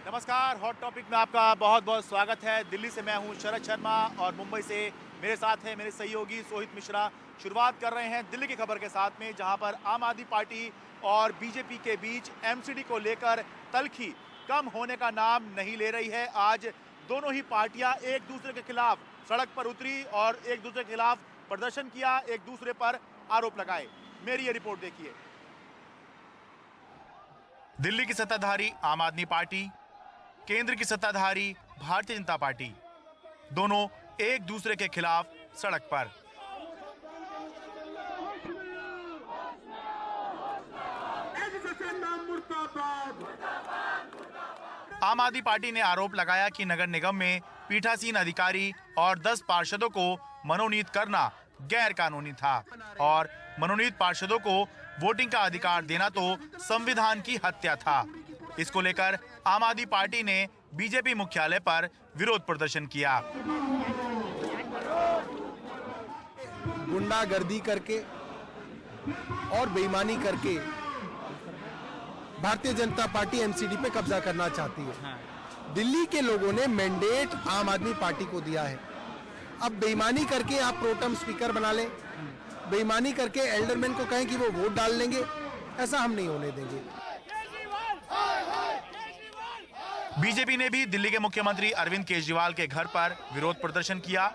नमस्कार, hot topic में आपका बहुत बहुत स्वागत है। दिल्ली से मैं हूं शरद शर्मा और मुंबई से मेरे साथ हैं मेरे सहयोगी सोहित मिश्रा। शुरुआत कर रहे हैं दिल्ली की खबर के साथ में, जहां पर आम आदमी पार्टी और बीजेपी के बीच एमसीडी को लेकर तल्खी कम होने का नाम नहीं ले रही है। आज दोनों ही पार्टियां एक दूसरे के खिलाफ सड़क पर उतरी और एक दूसरे के खिलाफ प्रदर्शन किया, एक दूसरे पर आरोप लगाए। मेरी ये रिपोर्ट देखिए। दिल्ली की सत्ताधारी आम आदमी पार्टी, केंद्र की सत्ताधारी भारतीय जनता पार्टी, दोनों एक दूसरे के खिलाफ सड़क पर। आम आदमी पार्टी ने आरोप लगाया कि नगर निगम में पीठासीन अधिकारी और 10 पार्षदों को मनोनीत करना गैर कानूनी था और मनोनीत पार्षदों को वोटिंग का अधिकार देना तो संविधान की हत्या था। इसको लेकर आम आदमी पार्टी ने बीजेपी मुख्यालय पर विरोध प्रदर्शन किया। गुंडागर्दी करके और बेईमानी करके भारतीय जनता पार्टी एमसीडी पे कब्जा करना चाहती है। दिल्ली के लोगों ने मैंडेट आम आदमी पार्टी को दिया है। अब बेईमानी करके आप प्रोटेम स्पीकर बना लें, बेईमानी करके एल्डरमैन को कहें कि वो वोट डाल लेंगे, ऐसा हम नहीं होने देंगे। बीजेपी ने भी दिल्ली के मुख्यमंत्री अरविंद केजरीवाल के घर पर विरोध प्रदर्शन किया।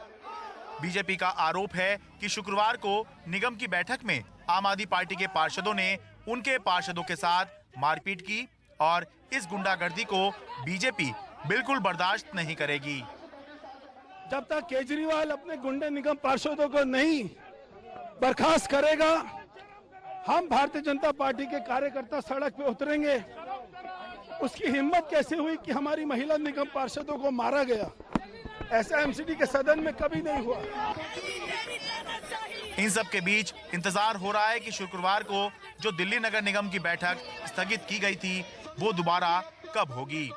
बीजेपी का आरोप है कि शुक्रवार को निगम की बैठक में आम आदमी पार्टी के पार्षदों ने उनके पार्षदों के साथ मारपीट की और इस गुंडागर्दी को बीजेपी बिल्कुल बर्दाश्त नहीं करेगी। जब तक केजरीवाल अपने गुंडे निगम पार्षदों को नहीं बर्खास्त करेगा, हम भारतीय जनता पार्टी के कार्यकर्ता सड़क पे उतरेंगे। उसकी हिम्मत कैसे हुई कि हमारी महिला निगम पार्षदों को मारा गया? ऐसा एमसीडी के सदन में कभी नहीं हुआ। इन सब के बीच इंतजार हो रहा है कि शुक्रवार को जो दिल्ली नगर निगम की बैठक स्थगित की गई थी, वो दोबारा कब होगी।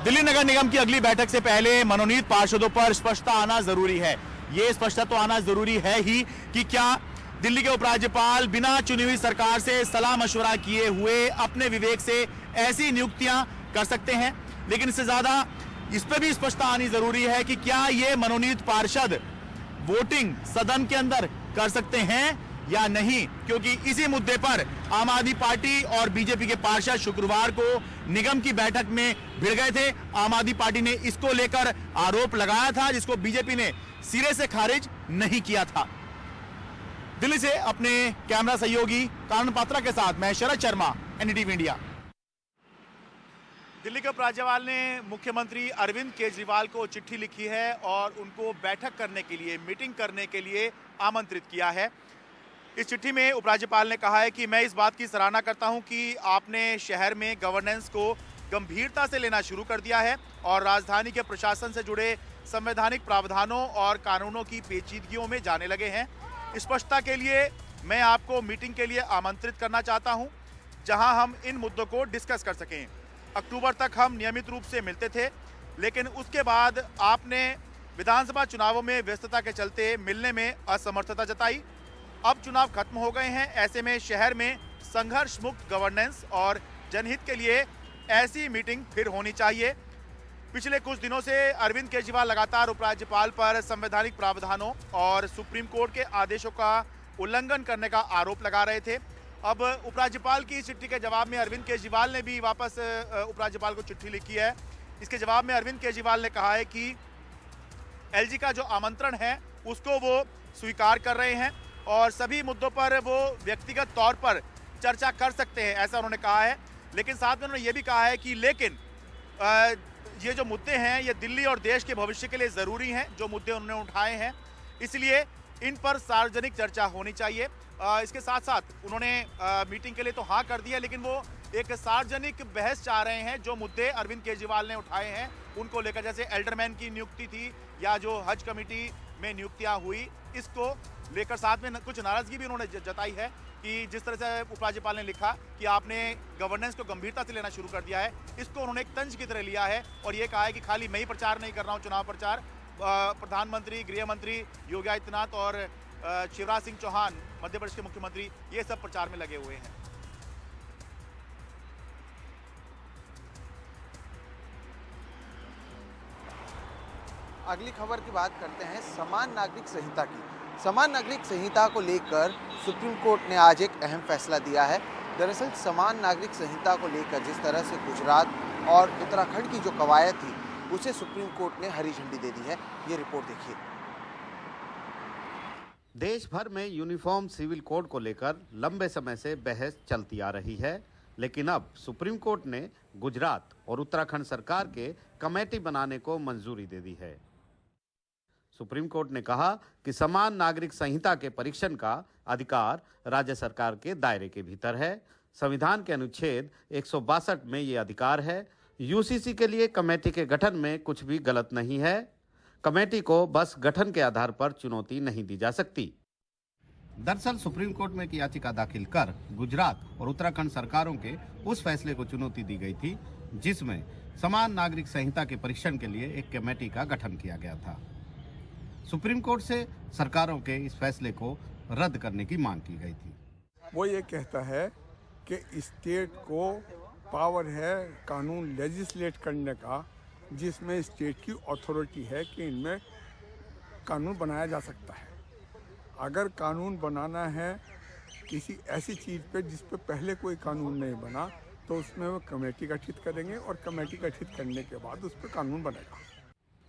दिल्ली नगर निगम की अगली बैठक से पहले मनोनीत पार्षदों पर स्पष्टता आना जरूरी है। ये स्पष्टता तो आना जरूरी है ही कि क्या दिल्ली के उपराज्यपाल बिना चुनी हुई सरकार से सलाह मशवरा किए हुए अपने विवेक से ऐसी नियुक्तियां कर सकते हैं, लेकिन इससे ज्यादा इस पर भी स्पष्टता आनी जरूरी है कि क्या ये मनोनीत पार्षद वोटिंग सदन के अंदर कर सकते हैं या नहीं, क्योंकि इसी मुद्दे पर आम आदमी पार्टी और बीजेपी के पार्षद शुक्रवार को निगम की बैठक में भिड़ गए थे। आम आदमी पार्टी ने इसको लेकर आरोप लगाया था, जिसको बीजेपी ने सिरे से खारिज नहीं किया था। दिल्ली से अपने कैमरा सहयोगी कानन पात्रा के साथ मैं शरद शर्मा, एनडीटीवी इंडिया। दिल्ली के उपराज्यपाल ने मुख्यमंत्री अरविंद केजरीवाल को चिट्ठी लिखी है और उनको बैठक करने के लिए, मीटिंग करने के लिए आमंत्रित किया है। इस चिट्ठी में उपराज्यपाल ने कहा है कि मैं इस बात की सराहना करता हूं कि आपने शहर में गवर्नेंस को गंभीरता से लेना शुरू कर दिया है और राजधानी के प्रशासन से जुड़े संवैधानिक प्रावधानों और कानूनों की पेचीदगियों में जाने लगे हैं। स्पष्टता के लिए मैं आपको मीटिंग के लिए आमंत्रित करना चाहता हूं, जहां हम इन मुद्दों को डिस्कस कर सकें। अक्टूबर तक हम नियमित रूप से मिलते थे, लेकिन उसके बाद आपने विधानसभा चुनावों में व्यस्तता के चलते मिलने में असमर्थता जताई। अब चुनाव खत्म हो गए हैं, ऐसे में शहर में संघर्ष मुक्त गवर्नेंस और जनहित के लिए ऐसी मीटिंग फिर होनी चाहिए। पिछले कुछ दिनों से अरविंद केजरीवाल लगातार उपराज्यपाल पर संवैधानिक प्रावधानों और सुप्रीम कोर्ट के आदेशों का उल्लंघन करने का आरोप लगा रहे थे। अब उपराज्यपाल की चिट्ठी के जवाब में अरविंद केजरीवाल ने भी वापस उपराज्यपाल को चिट्ठी लिखी है। इसके जवाब में अरविंद केजरीवाल ने कहा है कि एलजी का जो आमंत्रण है उसको वो स्वीकार कर रहे हैं और सभी मुद्दों पर वो व्यक्तिगत तौर पर चर्चा कर सकते हैं, ऐसा उन्होंने कहा है। लेकिन साथ में उन्होंने ये भी कहा है कि लेकिन ये जो मुद्दे हैं ये दिल्ली और देश के भविष्य के लिए ज़रूरी हैं, जो मुद्दे उन्होंने उठाए हैं, इसलिए इन पर सार्वजनिक चर्चा होनी चाहिए। इसके साथ साथ उन्होंने मीटिंग के लिए तो हाँ कर दिया, लेकिन वो एक सार्वजनिक बहस चाह रहे हैं। जो मुद्दे अरविंद केजरीवाल ने उठाए हैं उनको लेकर, जैसे एल्डरमैन की नियुक्ति थी या जो हज कमेटी में नियुक्तियां हुई, इसको लेकर साथ में कुछ नाराजगी भी उन्होंने जताई है कि जिस तरह से उपराज्यपाल ने लिखा कि आपने गवर्नेंस को गंभीरता से लेना शुरू कर दिया है, इसको उन्होंने एक तंज की तरह लिया है और ये कहा है कि खाली मैं ही प्रचार नहीं कर रहा हूँ, चुनाव प्रचार प्रधानमंत्री, गृह मंत्री योगी आदित्यनाथ और शिवराज सिंह चौहान मध्य प्रदेश के मुख्यमंत्री, ये सब प्रचार में लगे हुए हैं। अगली खबर की बात करते हैं समान नागरिक संहिता की। समान नागरिक संहिता को लेकर सुप्रीम कोर्ट ने आज एक अहम फैसला दिया है। दरअसल समान नागरिक संहिता को लेकर जिस तरह से गुजरात और उत्तराखंड की जो कवायद थी उसे सुप्रीम कोर्ट ने हरी झंडी दे दी है। ये रिपोर्ट देखिए। देश भर में यूनिफॉर्म सिविल कोड को लेकर लंबे समय से बहस चलती आ रही है, लेकिन अब सुप्रीम कोर्ट ने गुजरात और उत्तराखंड सरकार के कमेटी बनाने को मंजूरी दे दी है। सुप्रीम कोर्ट ने कहा कि समान नागरिक संहिता के परीक्षण का अधिकार राज्य सरकार के दायरे के भीतर है। संविधान के अनुच्छेद 162 में ये अधिकार है। यूसीसी के लिए कमेटी के गठन में कुछ भी गलत नहीं है। कमेटी को बस गठन के आधार पर चुनौती नहीं दी जा सकती। दरअसल सुप्रीम कोर्ट में एक याचिका दाखिल कर गुजरात और उत्तराखंड सरकारों के उस फैसले को चुनौती दी गई थी जिसमें समान नागरिक संहिता के परीक्षण के लिए एक कमेटी का गठन किया गया था। सुप्रीम कोर्ट से सरकारों के इस फैसले को रद्द करने की मांग की गई थी। वो ये कहता है कि स्टेट को पावर है कानून लेजिस्लेट करने का, जिसमें स्टेट की अथॉरिटी है कि इनमें कानून बनाया जा सकता है। अगर कानून बनाना है किसी ऐसी चीज़ पे जिस पे पहले कोई कानून नहीं बना, तो उसमें वो कमेटी गठित करेंगे और कमेटी गठित करने के बाद उस पर कानून बनेगा।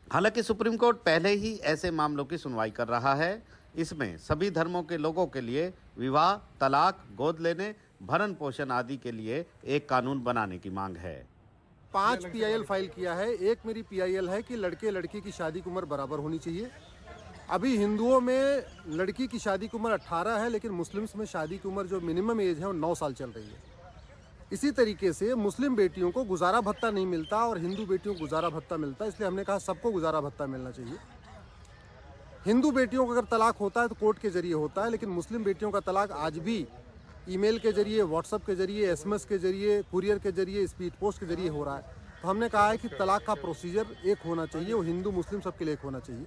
हालांकि सुप्रीम कोर्ट पहले ही ऐसे मामलों की सुनवाई कर रहा है। इसमें सभी धर्मों के लोगों के लिए विवाह, तलाक, गोद लेने, भरण पोषण आदि के लिए एक कानून बनाने की मांग है। 5 PIL फाइल किया है। एक मेरी PIL है कि लड़के लड़की की शादी की उम्र बराबर होनी चाहिए। अभी हिंदुओं में लड़की की शादी की उम्र 18 है, लेकिन मुस्लिम्स में शादी की उम्र जो मिनिमम एज है वो 9 साल चल रही है। इसी तरीके से मुस्लिम बेटियों को गुजारा भत्ता नहीं मिलता और हिंदू बेटियों को गुजारा भत्ता मिलता है, इसलिए हमने कहा सबको गुजारा भत्ता मिलना चाहिए। हिंदू बेटियों का अगर तलाक होता है तो कोर्ट के जरिए होता है, लेकिन मुस्लिम बेटियों का तलाक आज भी ईमेल के जरिए, व्हाट्सएप के जरिए, SMS के जरिए, कुरियर के जरिए, स्पीड पोस्ट के जरिए हो रहा है। तो हमने कहा है कि तलाक का प्रोसीजर एक होना चाहिए, वो हिंदू मुस्लिम सबके लिए एक होना चाहिए।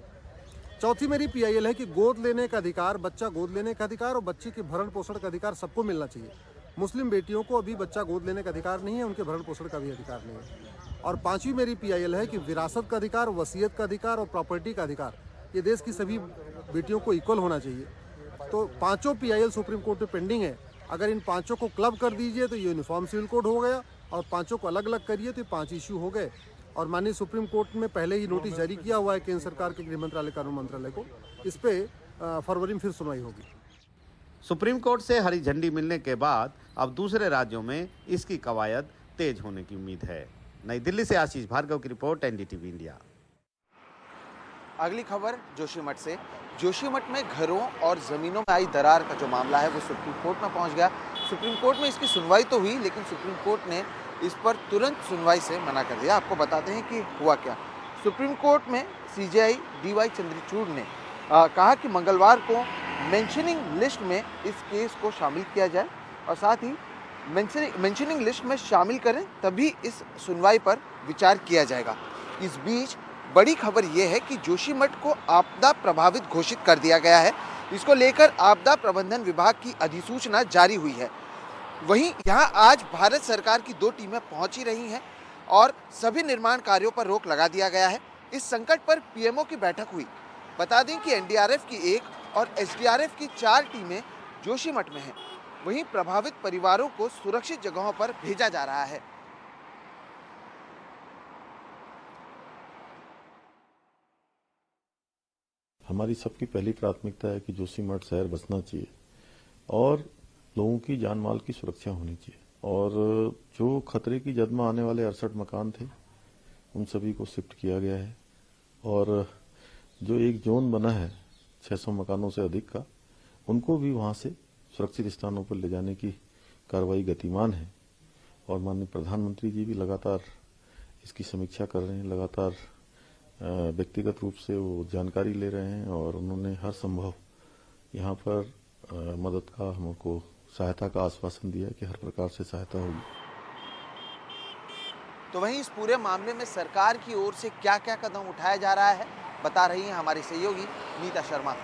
चौथी मेरी PIL है कि गोद लेने का अधिकार, बच्चा गोद लेने का अधिकार और बच्चे के भरण पोषण का अधिकार सबको मिलना चाहिए। मुस्लिम बेटियों को अभी बच्चा गोद लेने का अधिकार नहीं है, उनके भरण पोषण का भी अधिकार नहीं है। और पांचवी मेरी PIL है कि विरासत का अधिकार, वसीयत का अधिकार और प्रॉपर्टी का अधिकार ये देश की सभी बेटियों को इक्वल होना चाहिए। तो पांचों PIL सुप्रीम कोर्ट में पेंडिंग है। अगर इन पांचों को क्लब कर दीजिए तो यूनिफॉर्म सिविल कोड हो गया, और पांचों को अलग अलग करिए तो 5 इश्यू हो गए। और माननीय सुप्रीम कोर्ट में पहले ही नोटिस जारी किया हुआ है केंद्र सरकार के गृह मंत्रालय, कानून मंत्रालय को। इस पे फरवरी में फिर सुनवाई होगी। सुप्रीम कोर्ट से हरी झंडी मिलने के बाद अब दूसरे राज्यों में इसकी कवायद तेज होने की उम्मीद है। नई दिल्ली से आशीष भार्गव की रिपोर्ट, NDTV इंडिया। अगली खबर जोशीमठ से। जोशीमठ में घरों और ज़मीनों में आई दरार का जो मामला है वो सुप्रीम कोर्ट में पहुंच गया। सुप्रीम कोर्ट में इसकी सुनवाई तो हुई, लेकिन सुप्रीम कोर्ट ने इस पर तुरंत सुनवाई से मना कर दिया। आपको बताते हैं कि हुआ क्या। सुप्रीम कोर्ट में CJI DY चंद्रचूड़ ने कहा कि मंगलवार को मेंशनिंग लिस्ट में इस केस को शामिल किया जाए और साथ ही मेंशनिंग लिस्ट में शामिल करें, तभी इस सुनवाई पर विचार किया जाएगा। इस बीच बड़ी खबर यह है कि जोशीमठ को आपदा प्रभावित घोषित कर दिया गया है। इसको लेकर आपदा प्रबंधन विभाग की अधिसूचना जारी हुई है। वहीं यहां आज भारत सरकार की 2 टीमें पहुंची रही हैं और सभी निर्माण कार्यों पर रोक लगा दिया गया है। इस संकट पर PMO की बैठक हुई। बता दें कि NDRF की 1 और SDRF की 4 टीमें जोशीमठ में हैं। वहीं प्रभावित परिवारों को सुरक्षित जगहों पर भेजा जा रहा है। हमारी सबकी पहली प्राथमिकता है कि जोशीमठ शहर बचना चाहिए और लोगों की जान माल की सुरक्षा होनी चाहिए। और जो खतरे की जद में आने वाले 68 मकान थे उन सभी को शिफ्ट किया गया है। और जो एक जोन बना है 600 मकानों से अधिक का, उनको भी वहां से सुरक्षित स्थानों पर ले जाने की कार्रवाई गतिमान है। और माननीय प्रधानमंत्री जी भी लगातार इसकी समीक्षा कर रहे हैं, लगातार व्यक्तिगत रूप से वो जानकारी ले रहे हैं और उन्होंने हर संभव यहाँ पर मदद का, हमको सहायता का आश्वासन दिया कि हर प्रकार से सहायता होगी। तो वहीं इस पूरे मामले में सरकार की ओर से क्या क्या कदम उठाया जा रहा है, बता रही हैं हमारी सहयोगी नीता शर्मा।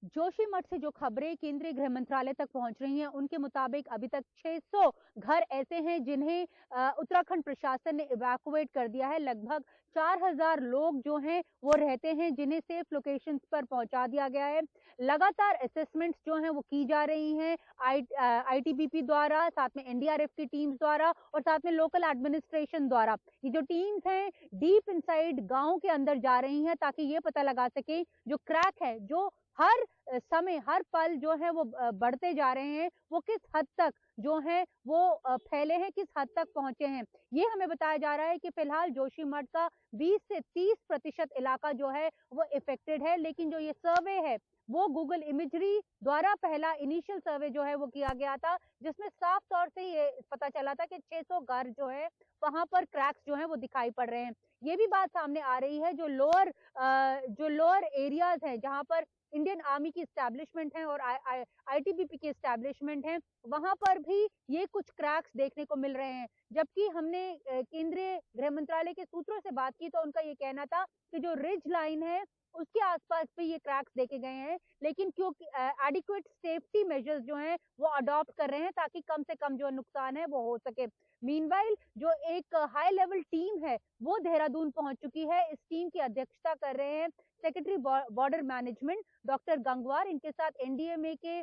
जोशीमठ से जो खबरें केंद्रीय गृह मंत्रालय तक पहुंच रही हैं, उनके मुताबिक अभी तक 600 घर ऐसे हैं जिन्हें उत्तराखंड प्रशासन ने इवैक्यूएट कर दिया है। लगभग 4000 लोग जो हैं वो रहते हैं जिन्हें सेफ लोकेशंस पर पहुंचा दिया गया है। लगातार असेसमेंट्स जो हैं वो की जा रही हैं आईटीबीपी द्वारा, साथ में एनडीआरएफ की टीम्स द्वारा और साथ में लोकल एडमिनिस्ट्रेशन द्वारा। ये जो टीम्स हैं डीप इनसाइड गांव के अंदर जा रही हैं ताकि ये पता लगा सके जो क्रैक है, जो हर समय हर पल जो है वो बढ़ते जा रहे हैं, वो किस हद तक जो है वो फैले हैं, किस हद तक पहुंचे हैं। ये हमें बताया जा रहा है कि फिलहाल जोशीमठ का 20 से 30% इलाका जो है वो इफेक्टेड है, लेकिन जो ये सर्वे है वो गूगल इमेजरी द्वारा पहला इनिशियल सर्वे जो है वो किया गया था, जिसमें साफ तौर से ये पता चला था कि 600 घर जो है वहां पर क्रैक्स जो है वो दिखाई पड़ रहे हैं। ये भी बात सामने आ रही है जो लोअर एरियाज हैं जहां पर इंडियन आर्मी की एस्टैब्लिशमेंट है और आईटीबीपी की एस्टैब्लिशमेंट है, वहां पर भी ये कुछ क्रैक्स देखने को मिल रहे हैं। जबकि हमने केंद्रीय गृह मंत्रालय के सूत्रों से बात की तो उनका ये कहना था कि जो रिज लाइन है उसके आसपास भी ये क्रैक्स देखे गए हैं, लेकिन क्योंकि एडिक्वेट सेफ्टी मेजर्स जो हैं वो अडॉप्ट कर रहे हैं ताकि कम से कम जो नुकसान है वो हो सके। मीनवाइल जो एक हाई लेवल टीम है वो देहरादून पहुंच चुकी है। इस टीम की अध्यक्षता कर रहे हैं secretary border management doctor Gangwar. इनके साथ एनडीएमए के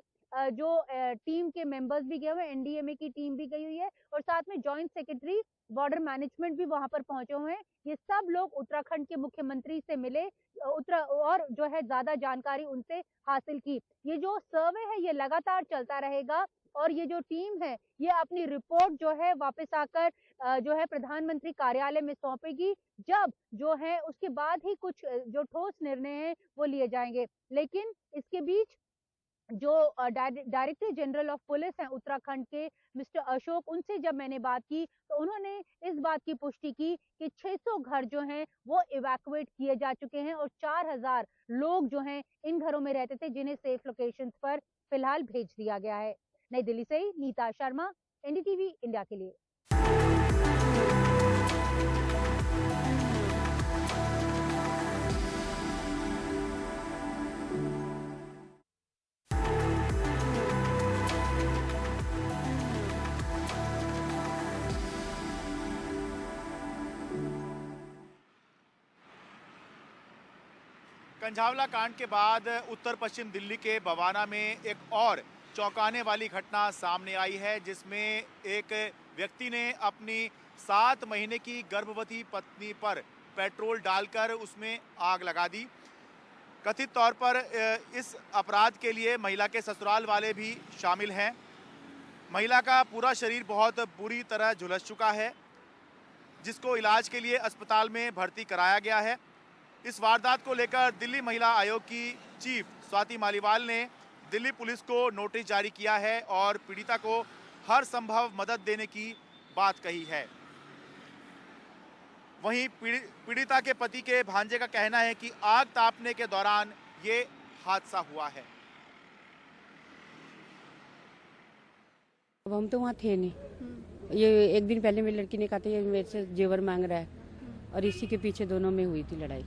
जो टीम के मेंबर्स भी गए हुए हैं, एनडीएमए की टीम भी गई हुई है और साथ में जॉइंट सेक्रेटरी बॉर्डर मैनेजमेंट भी वहां पर पहुंचे हुए हैं। ये सब लोग उत्तराखंड के मुख्यमंत्री से मिले और जो है ज्यादा जानकारी उनसे हासिल की। ये जो सर्वे है ये लगातार चलता रहेगा और ये जो टीम है ये अपनी रिपोर्ट जो है वापस आकर जो है प्रधानमंत्री कार्यालय में सौंपेगी। जब जो है उसके बाद ही कुछ जो ठोस निर्णय हैं वो लिए जाएंगे। लेकिन इसके बीच जो डायरेक्टर जनरल ऑफ पुलिस हैं उत्तराखंड के मिस्टर अशोक, उनसे जब मैंने बात की तो उन्होंने इस बात की पुष्टि की कि 600 घर जो हैं वो इवैक्यूएट किए जा चुके हैं और 4000 लोग जो हैं इन घरों में रहते थे जिन्हें सेफ लोकेशंस पर फिलहाल भेज दिया गया है। नई दिल्ली से नीता शर्मा, एनडीटीवी इंडिया के लिए। कंझावला कांड के बाद उत्तर पश्चिम दिल्ली के बवाना में एक और चौंकाने वाली घटना सामने आई है, जिसमें एक व्यक्ति ने अपनी 7 महीने की गर्भवती पत्नी पर पेट्रोल डालकर उसमें आग लगा दी। कथित तौर पर इस अपराध के लिए महिला के ससुराल वाले भी शामिल हैं। महिला का पूरा शरीर बहुत बुरी तरह झुलस चुका है, जिसको इलाज के लिए अस्पताल में भर्ती कराया गया है। इस वारदात को लेकर दिल्ली महिला आयोग की चीफ स्वाति मालीवाल ने दिल्ली पुलिस को नोटिस जारी किया है और पीड़िता को हर संभव मदद देने की बात कही है। वहीं पीड़िता के पति के भांजे का कहना है कि आग तापने के दौरान ये हादसा हुआ है। अब हम तो वहाँ थे नहीं, ये एक दिन पहले मेरी लड़की ने कहा था ये मेरे से जेवर मांग रहा है और इसी के पीछे दोनों में हुई थी लड़ाई।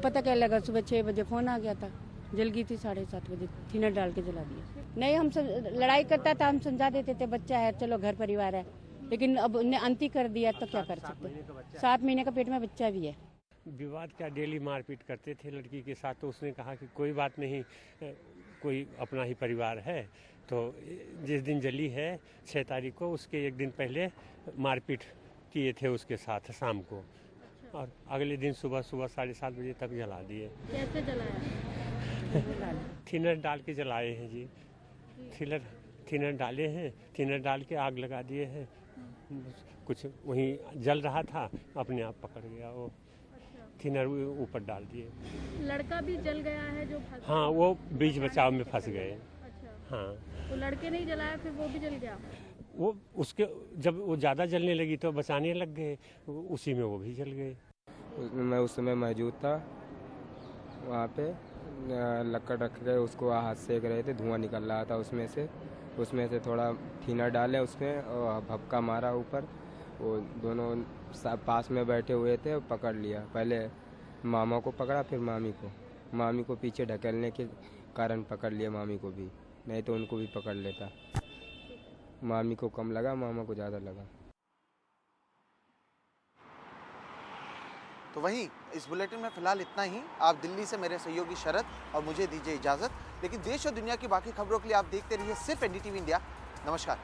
पता क्या लगा, सुबह 6 बजे फोन आ गया था, जल गई थी 7:30 बजे, थिनर डाल के जला दिया। नहीं, हम लड़ाई करता था, हम समझा देते थे बच्चा है चलो घर परिवार है, लेकिन अब उन्हें अंत ही कर दिया तो क्या कर सकते। 7 महीने का पेट में बच्चा भी है। विवाद क्या, डेली मारपीट करते थे लड़की के साथ, तो उसने कहा कि कोई बात नहीं, कोई अपना ही परिवार है। तो जिस दिन जली है 6 तारीख को, उसके एक दिन पहले मारपीट किए थे उसके साथ शाम को, और अगले दिन सुबह 7:30 बजे तक जला दिए। कैसे जलाया? थिनर डाल के जलाए हैं जी, थिनर डाले हैं, थिनर डाल के आग लगा दिए हैं। कुछ वहीं जल रहा था, अपने आप पकड़ गया, वो थिनर ऊपर डाल दिए। लड़का भी जल गया है जो फंस? हाँ, वो बीच बचाव में फंस गए। अच्छा। हाँ, तो लड़के नहीं जलाया, फिर वो भी जल गया? वो उसके जब वो ज़्यादा जलने लगी तो बचाने लग गए, उसी में वो भी जल गए। मैं उस समय मौजूद था वहाँ पे, लकड़ रख के उसको हाथ सेक रहे थे, धुआं निकल रहा था उसमें से थोड़ा थिनर डाले उसमें और भपका मारा ऊपर। वो दोनों पास में बैठे हुए थे, पकड़ लिया। पहले मामा को पकड़ा, फिर मामी को पीछे ढकेलने के कारण पकड़ लिया मामी को भी, नहीं तो उनको भी पकड़ लेता। मामी को कम लगा, मामा को ज़्यादा लगा। तो वहीं इस बुलेटिन में फिलहाल इतना ही। आप दिल्ली से मेरे सहयोगी शरद और मुझे दीजिए इजाजत, लेकिन देश और दुनिया की बाकी खबरों के लिए आप देखते रहिए सिर्फ एनडीटीवी इंडिया। नमस्कार।